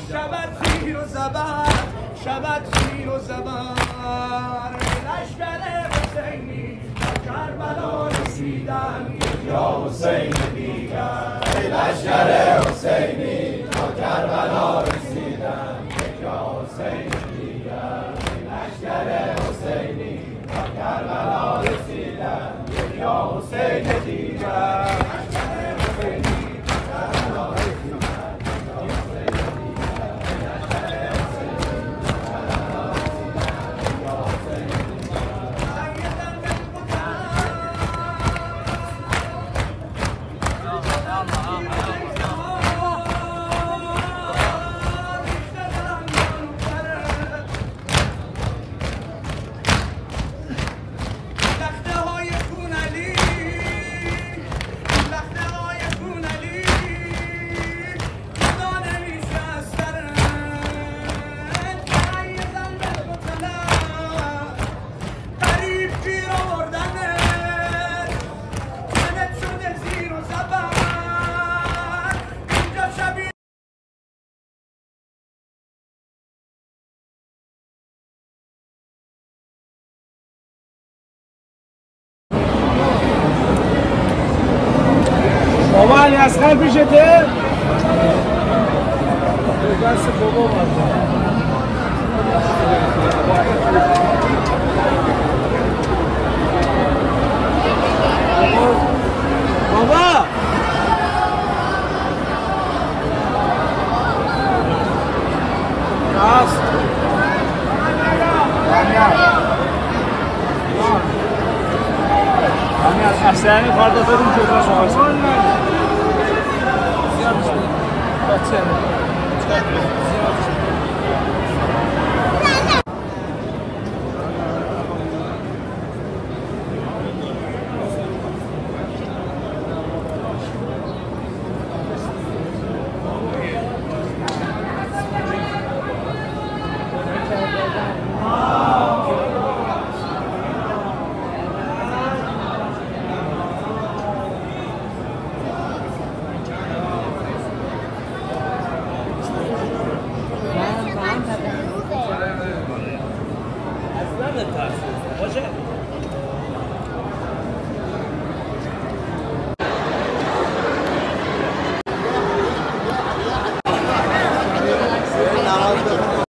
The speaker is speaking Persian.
شبت زیر و زبر شبت زیر و زبر لشکر حسینی تا کربلا رسیدن یا حسین دیگر لشکر حسینی تا کربلا رسیدن یا حسین دیگر لشکر حسینی تا کربلا رسیدن یا حسین دیگر بابا علی اصغر پیشته؟ دست بابا بابا راست از اصلا کار دادم جدا شما What's that?